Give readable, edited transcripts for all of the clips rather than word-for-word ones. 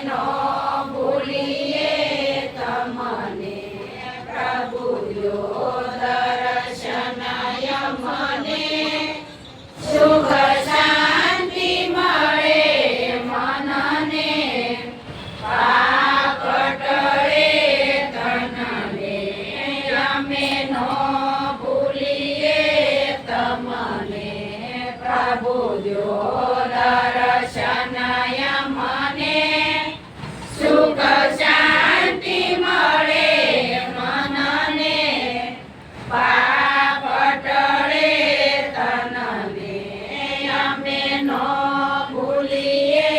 નો ભૂલીએ તમને પ્રભુ દ્યો દર્શન મને સુખ શાંતિ મળે મનને પાપ ટળે તનને અમે નો ભૂલીએ તમને પ્રભુ દ્યો દર્શન મને સુખ શાંતિ મળે મનને પાપ ટળે તનને અમે નો ભૂલીએ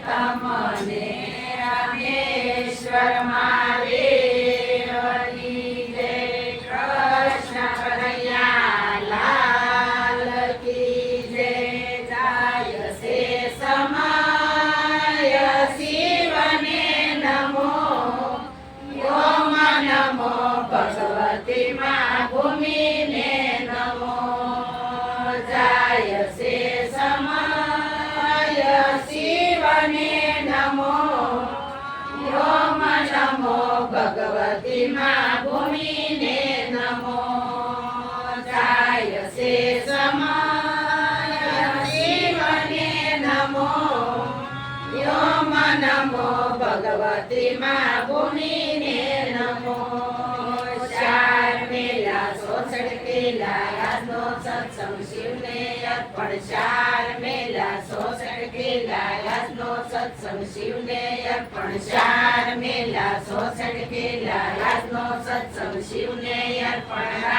તમને રામેશ્વર મહાદેવની જય કૃષ્ણ કનૈયા લાલ કી જય જાય સે સમાય શિવને નમો ઓમ નમો ભગવતી મા ભૂમિને નમો જાય સે સમાય શિવને નમો ઓમ નમો ભગવતી મા ભૂમિને નમો જાય સે સમાય શિવને નમો ઓમ નમો ભગવતી મા ભૂમિને નમો ચાર મેલા સોસઠ કેલા આજનો સત્સંગ શિવને અર્પણ ચાર મેલા સોસઠ કેલા આજનો સત્સંગ શિવને અર્પણ ચાર મેલા સોસઠ કેલા આજનો સત્સંગ શિવને અર્પણ